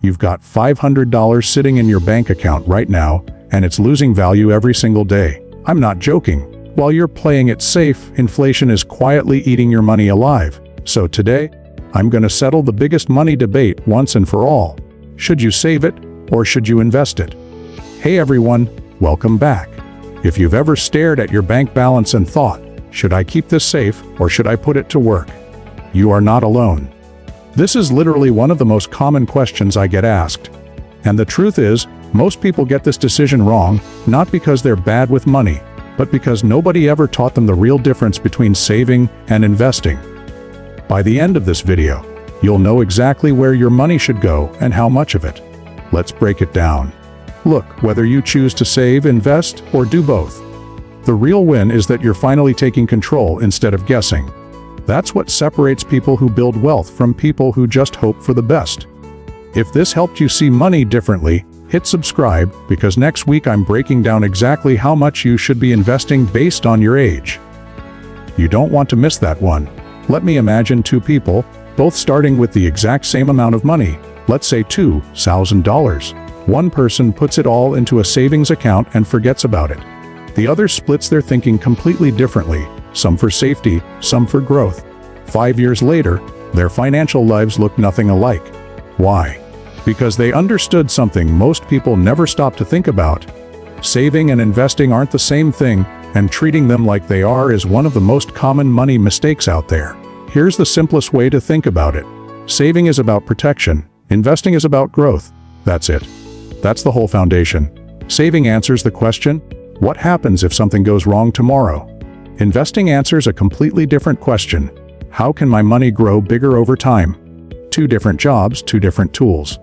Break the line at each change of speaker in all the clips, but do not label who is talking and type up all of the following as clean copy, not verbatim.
You've got $500 sitting in your bank account right now, and it's losing value every single day. I'm not joking. While you're playing it safe, inflation is quietly eating your money alive. So today, I'm going to settle the biggest money debate once and for all. Should you save it, or should you invest it? Hey everyone, welcome back. If you've ever stared at your bank balance and thought, should I keep this safe, or should I put it to work? You are not alone. This is literally one of the most common questions I get asked. And the truth is, most people get this decision wrong, not because they're bad with money, but because nobody ever taught them the real difference between saving and investing. By the end of this video, you'll know exactly where your money should go and how much of it. Let's break it down. Look, whether you choose to save, invest, or do both, the real win is that you're finally taking control instead of guessing. That's what separates people who build wealth from people who just hope for the best. If this helped you see money differently, hit subscribe, because next week I'm breaking down exactly how much you should be investing based on your age. You don't want to miss that one. Let me imagine two people, both starting with the exact same amount of money, let's say $2,000. One person puts it all into a savings account and forgets about it. The other splits their thinking completely differently, some for safety, some for growth. 5 years later, their financial lives look nothing alike. Why? Because they understood something most people never stop to think about. Saving and investing aren't the same thing, and treating them like they are is one of the most common money mistakes out there. Here's the simplest way to think about it. Saving is about protection. Investing is about growth. That's it. That's the whole foundation. Saving answers the question, what happens if something goes wrong tomorrow? Investing answers a completely different question. How can my money grow bigger over time? Two different jobs, two different tools.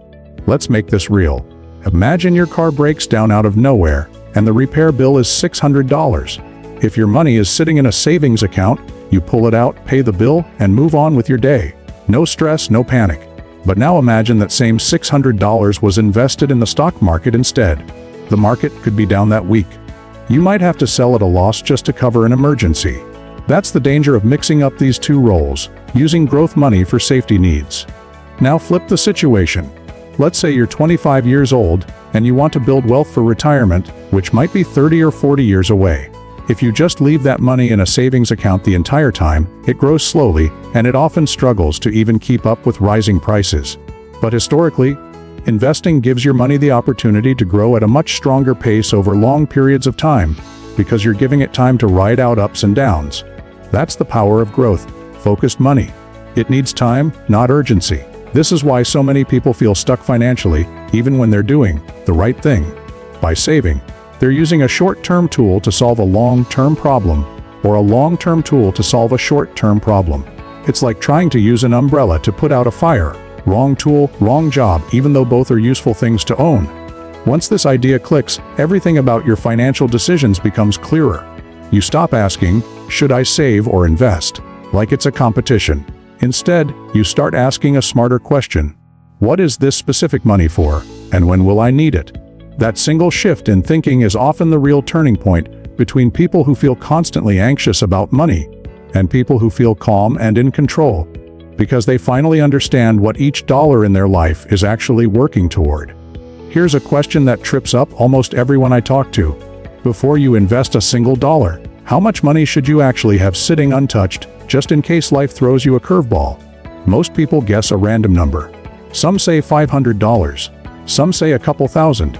Let's make this real. Imagine your car breaks down out of nowhere, and the repair bill is $600. If your money is sitting in a savings account, you pull it out, pay the bill, and move on with your day. No stress, no panic. But now imagine that same $600 was invested in the stock market instead. The market could be down that week. You might have to sell at a loss just to cover an emergency. That's the danger of mixing up these two roles, using growth money for safety needs. Now flip the situation. Let's say you're 25 years old, and you want to build wealth for retirement, which might be 30 or 40 years away. If you just leave that money in a savings account the entire time, it grows slowly, and it often struggles to even keep up with rising prices. But historically, investing gives your money the opportunity to grow at a much stronger pace over long periods of time, because you're giving it time to ride out ups and downs. That's the power of growth, focused money. It needs time, not urgency. This is why so many people feel stuck financially, even when they're doing the right thing. By saving, they're using a short-term tool to solve a long-term problem, or a long-term tool to solve a short-term problem. It's like trying to use an umbrella to put out a fire. Wrong tool, wrong job, even though both are useful things to own. Once this idea clicks, everything about your financial decisions becomes clearer. You stop asking, should I save or invest, like it's a competition. Instead, you start asking a smarter question. What is this specific money for, and when will I need it? That single shift in thinking is often the real turning point between people who feel constantly anxious about money and people who feel calm and in control, because they finally understand what each dollar in their life is actually working toward. Here's a question that trips up almost everyone I talk to. Before you invest a single dollar, how much money should you actually have sitting untouched, just in case life throws you a curveball? Most people guess a random number. Some say $500, some say a couple thousand.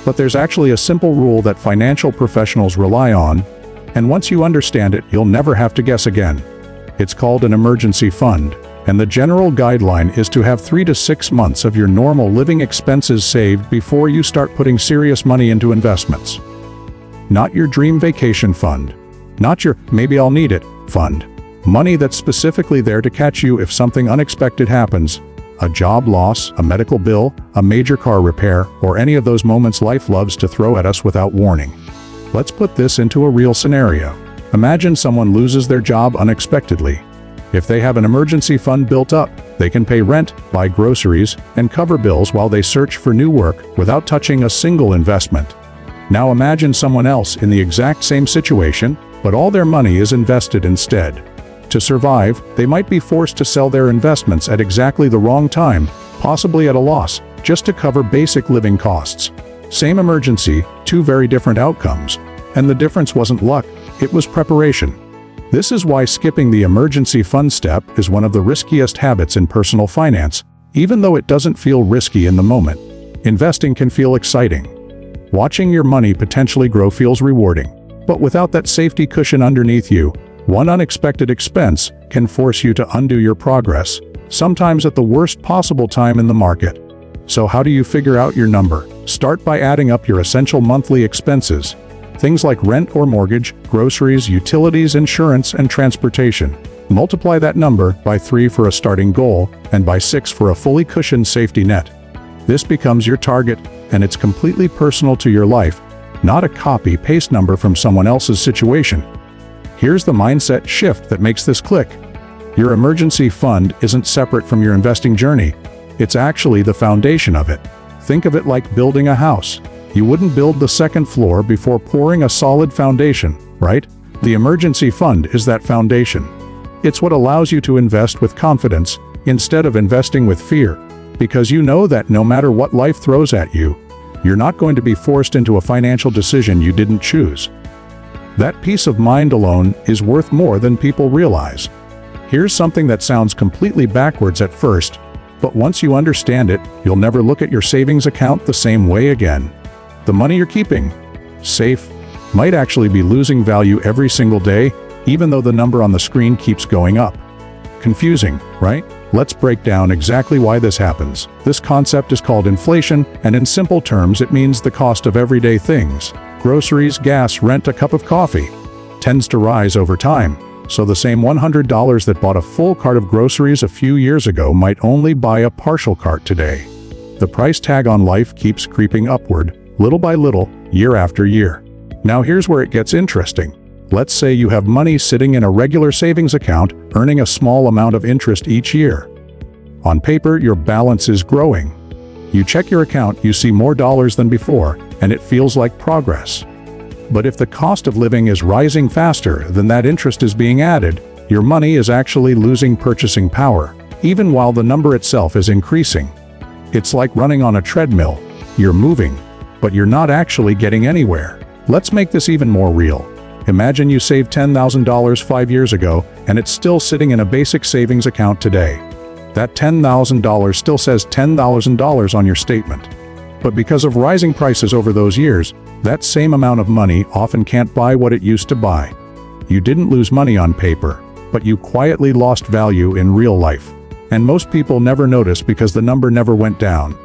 But there's actually a simple rule that financial professionals rely on, and once you understand it, you'll never have to guess again. It's called an emergency fund, and the general guideline is to have 3 to 6 months of your normal living expenses saved before you start putting serious money into investments. Not your dream vacation fund. Not your "maybe I'll need it" fund. Money that's specifically there to catch you if something unexpected happens. A job loss, a medical bill, a major car repair, or any of those moments life loves to throw at us without warning. Let's put this into a real scenario. Imagine someone loses their job unexpectedly. If they have an emergency fund built up, they can pay rent, buy groceries, and cover bills while they search for new work without touching a single investment. Now imagine someone else in the exact same situation, but all their money is invested instead. To survive, they might be forced to sell their investments at exactly the wrong time, possibly at a loss, just to cover basic living costs. Same emergency, two very different outcomes. And the difference wasn't luck, it was preparation. This is why skipping the emergency fund step is one of the riskiest habits in personal finance, even though it doesn't feel risky in the moment. Investing can feel exciting. Watching your money potentially grow feels rewarding. But without that safety cushion underneath you, one unexpected expense can force you to undo your progress, sometimes at the worst possible time in the market. So how do you figure out your number? Start by adding up your essential monthly expenses. Things like rent or mortgage, groceries, utilities, insurance, and transportation. Multiply that number by 3 for a starting goal and by 6 for a fully cushioned safety net. This becomes your target, and it's completely personal to your life, not a copy-paste number from someone else's situation. Here's the mindset shift that makes this click. Your emergency fund isn't separate from your investing journey. It's actually the foundation of it. Think of it like building a house. You wouldn't build the second floor before pouring a solid foundation, right? The emergency fund is that foundation. It's what allows you to invest with confidence instead of investing with fear, because you know that no matter what life throws at you, you're not going to be forced into a financial decision you didn't choose. That peace of mind alone is worth more than people realize. Here's something that sounds completely backwards at first, but once you understand it, you'll never look at your savings account the same way again. The money you're keeping safe might actually be losing value every single day, even though the number on the screen keeps going up. Confusing, right? Let's break down exactly why this happens. This concept is called inflation, and in simple terms it means the cost of everyday things. Groceries, gas, rent, a cup of coffee tends to rise over time. So the same $100 that bought a full cart of groceries a few years ago might only buy a partial cart today. The price tag on life keeps creeping upward, little by little, year after year. Now here's where it gets interesting. Let's say you have money sitting in a regular savings account, earning a small amount of interest each year. On paper, your balance is growing. You check your account, you see more dollars than before, and it feels like progress. But if the cost of living is rising faster than that interest is being added, your money is actually losing purchasing power, even while the number itself is increasing. It's like running on a treadmill. You're moving, but you're not actually getting anywhere. Let's make this even more real. Imagine you saved $10,000 5 years ago, and it's still sitting in a basic savings account today. That $10,000 still says $10,000 on your statement. But because of rising prices over those years, that same amount of money often can't buy what it used to buy. You didn't lose money on paper, but you quietly lost value in real life. And most people never notice because the number never went down.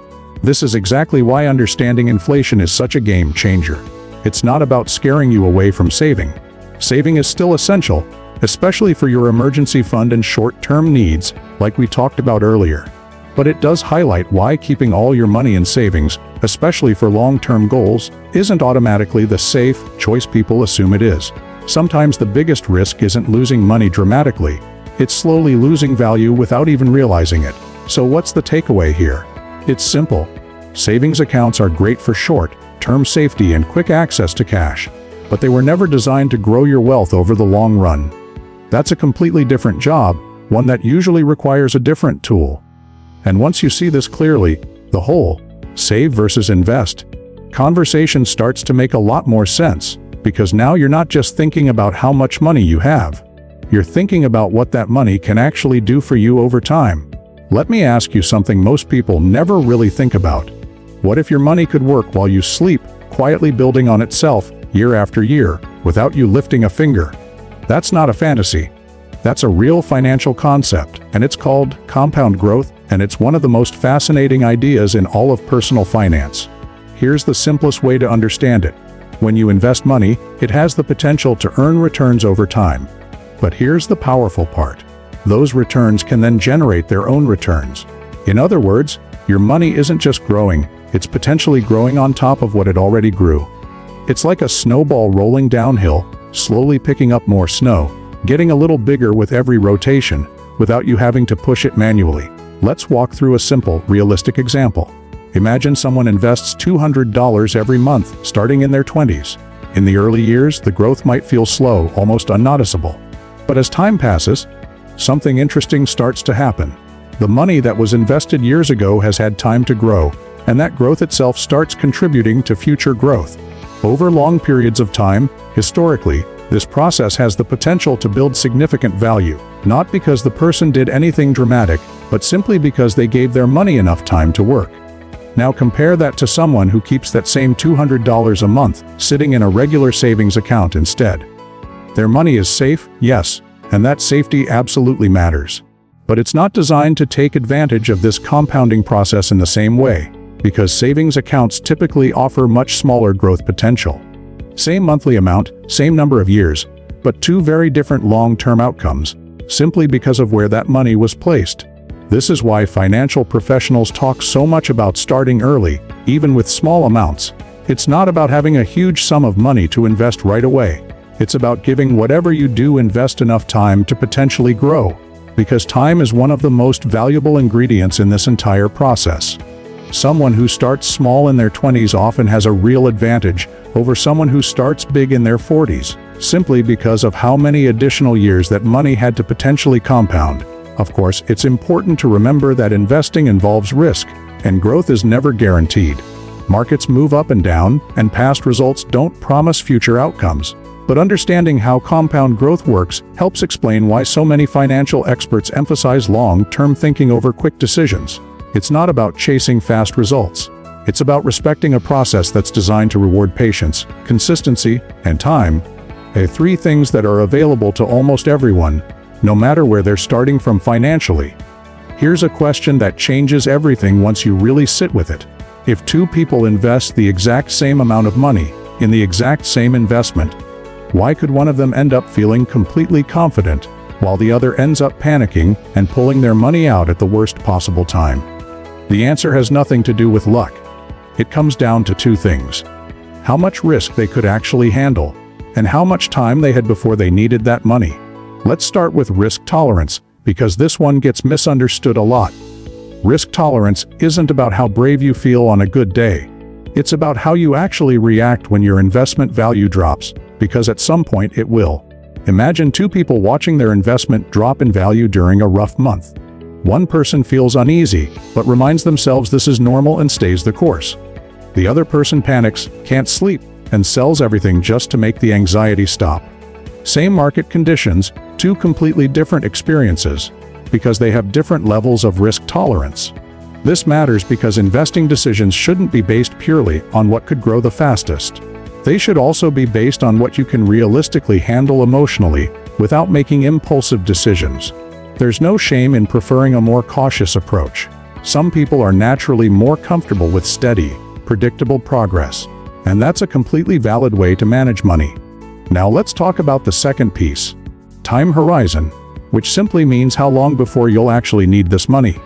This is exactly why understanding inflation is such a game changer. It's not about scaring you away from saving. Saving is still essential, especially for your emergency fund and short-term needs, like we talked about earlier. But it does highlight why keeping all your money in savings, especially for long-term goals, isn't automatically the safe choice people assume it is. Sometimes the biggest risk isn't losing money dramatically. It's slowly losing value without even realizing it. So what's the takeaway here? It's simple. Savings accounts are great for short-term safety and quick access to cash, but they were never designed to grow your wealth over the long run. That's a completely different job, one that usually requires a different tool. And once you see this clearly, the whole save versus invest conversation starts to make a lot more sense, because now you're not just thinking about how much money you have. You're thinking about what that money can actually do for you over time. Let me ask you something most people never really think about. What if your money could work while you sleep, quietly building on itself year after year, without you lifting a finger? That's not a fantasy. That's a real financial concept, and it's called compound growth, and it's one of the most fascinating ideas in all of personal finance. Here's the simplest way to understand it. When you invest money, it has the potential to earn returns over time. But here's the powerful part. Those returns can then generate their own returns. In other words, your money isn't just growing, it's potentially growing on top of what it already grew. It's like a snowball rolling downhill, slowly picking up more snow, getting a little bigger with every rotation, without you having to push it manually. Let's walk through a simple, realistic example. Imagine someone invests $200 every month, starting in their 20s. In the early years, the growth might feel slow, almost unnoticeable. But as time passes, something interesting starts to happen. The money that was invested years ago has had time to grow, and that growth itself starts contributing to future growth. Over long periods of time, historically, this process has the potential to build significant value, not because the person did anything dramatic, but simply because they gave their money enough time to work. Now compare that to someone who keeps that same $200 a month sitting in a regular savings account instead. Their money is safe, yes, and that safety absolutely matters. But it's not designed to take advantage of this compounding process in the same way, because savings accounts typically offer much smaller growth potential. Same monthly amount, same number of years, but two very different long-term outcomes, simply because of where that money was placed. This is why financial professionals talk so much about starting early, even with small amounts. It's not about having a huge sum of money to invest right away. It's about giving whatever you do invest enough time to potentially grow, because time is one of the most valuable ingredients in this entire process. Someone who starts small in their 20s often has a real advantage over someone who starts big in their 40s, simply because of how many additional years that money had to potentially compound. Of course, it's important to remember that investing involves risk, and growth is never guaranteed. Markets move up and down, and past results don't promise future outcomes. But understanding how compound growth works helps explain why so many financial experts emphasize long-term thinking over quick decisions. It's not about chasing fast results. It's about respecting a process that's designed to reward patience, consistency, and time, three things that are available to almost everyone, no matter where they're starting from financially. Here's a question that changes everything once you really sit with it. If two people invest the exact same amount of money in the exact same investment, why could one of them end up feeling completely confident, while the other ends up panicking and pulling their money out at the worst possible time? The answer has nothing to do with luck. It comes down to two things: how much risk they could actually handle, and how much time they had before they needed that money. Let's start with risk tolerance, because this one gets misunderstood a lot. Risk tolerance isn't about how brave you feel on a good day. It's about how you actually react when your investment value drops, because at some point it will. Imagine two people watching their investment drop in value during a rough month. One person feels uneasy, but reminds themselves this is normal and stays the course. The other person panics, can't sleep, and sells everything just to make the anxiety stop. Same market conditions, two completely different experiences, because they have different levels of risk tolerance. This matters because investing decisions shouldn't be based purely on what could grow the fastest. They should also be based on what you can realistically handle emotionally without making impulsive decisions. There's no shame in preferring a more cautious approach. Some people are naturally more comfortable with steady, predictable progress, and that's a completely valid way to manage money. Now let's talk about the second piece: time horizon, which simply means how long before you'll actually need this money.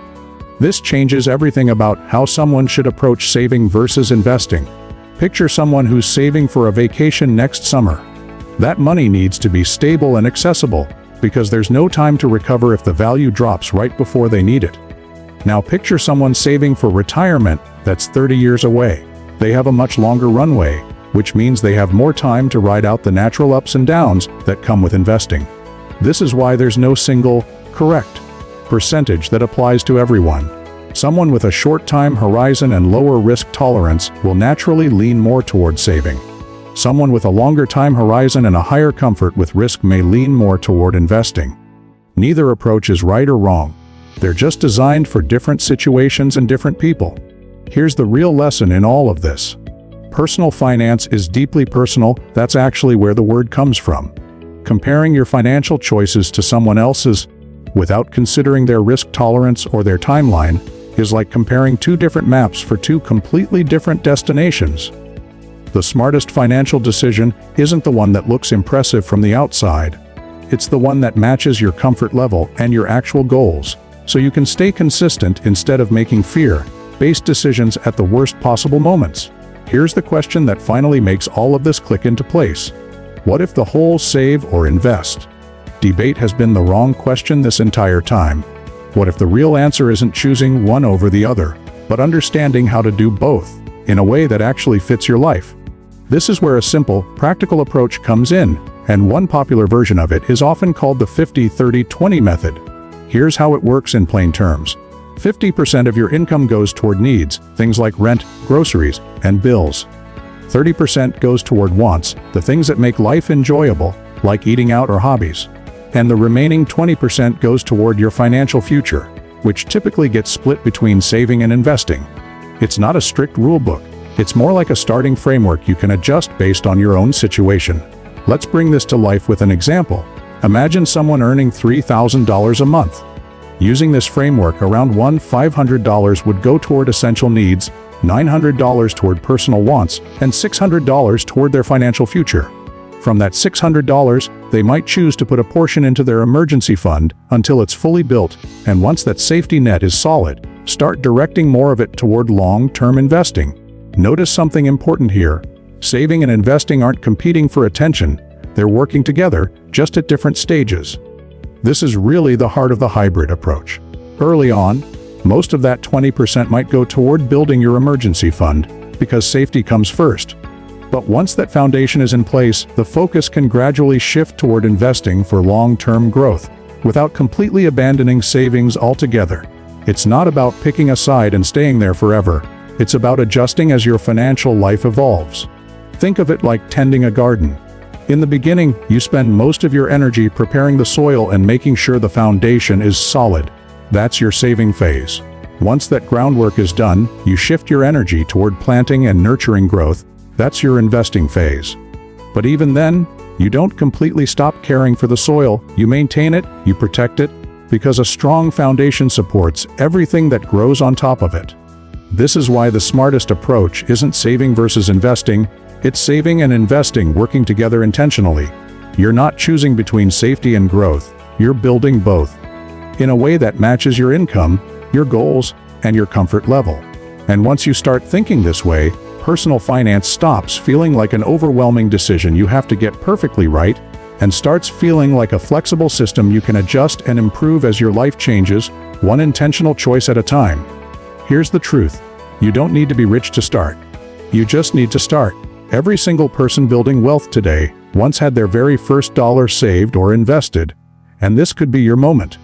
This changes everything about how someone should approach saving versus investing. Picture someone who's saving for a vacation next summer. That money needs to be stable and accessible, because there's no time to recover if the value drops right before they need it. Now picture someone saving for retirement that's 30 years away. They have a much longer runway, which means they have more time to ride out the natural ups and downs that come with investing. This is why there's no single, correct percentage that applies to everyone. Someone with a short time horizon and lower risk tolerance will naturally lean more toward saving. Someone with a longer time horizon and a higher comfort with risk may lean more toward investing. Neither approach is right or wrong. They're just designed for different situations and different people. Here's the real lesson in all of this. Personal finance is deeply personal. That's actually where the word comes from. Comparing your financial choices to someone else's, without considering their risk tolerance or their timeline, is like comparing two different maps for two completely different destinations. The smartest financial decision isn't the one that looks impressive from the outside. It's the one that matches your comfort level and your actual goals, so you can stay consistent instead of making fear-based decisions at the worst possible moments. Here's the question that finally makes all of this click into place. What if the whole save or invest debate has been the wrong question this entire time? What if the real answer isn't choosing one over the other, but understanding how to do both in a way that actually fits your life? This is where a simple, practical approach comes in, and one popular version of it is often called the 50-30-20 method. Here's how it works in plain terms. 50% of your income goes toward needs, things like rent, groceries, and bills. 30% goes toward wants, the things that make life enjoyable, like eating out or hobbies. And the remaining 20% goes toward your financial future, which typically gets split between saving and investing. It's not a strict rule book. It's more like a starting framework you can adjust based on your own situation. Let's bring this to life with an example. Imagine someone earning $3,000 a month. Using this framework, around $500 would go toward essential needs, $900 toward personal wants, and $600 toward their financial future. From that $600, they might choose to put a portion into their emergency fund until it's fully built, and once that safety net is solid, start directing more of it toward long-term investing. Notice something important here. Saving and investing aren't competing for attention, they're working together, just at different stages. This is really the heart of the hybrid approach. Early on, most of that 20% might go toward building your emergency fund, because safety comes first. But once that foundation is in place, the focus can gradually shift toward investing for long-term growth, without completely abandoning savings altogether. It's not about picking a side and staying there forever. It's about adjusting as your financial life evolves. Think of it like tending a garden. In the beginning, you spend most of your energy preparing the soil and making sure the foundation is solid. That's your saving phase. Once that groundwork is done, you shift your energy toward planting and nurturing growth. That's your investing phase. But even then, you don't completely stop caring for the soil. You maintain it, you protect it, because a strong foundation supports everything that grows on top of it. This is why the smartest approach isn't saving versus investing, it's saving and investing working together intentionally. You're not choosing between safety and growth, you're building both, in a way that matches your income, your goals, and your comfort level. And once you start thinking this way, personal finance stops feeling like an overwhelming decision you have to get perfectly right, and starts feeling like a flexible system you can adjust and improve as your life changes, one intentional choice at a time. Here's the truth. You don't need to be rich to start. You just need to start. Every single person building wealth today once had their very first dollar saved or invested, and this could be your moment.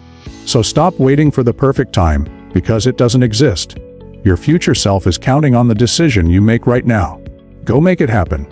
So stop waiting for the perfect time, because it doesn't exist. Your future self is counting on the decision you make right now. Go make it happen.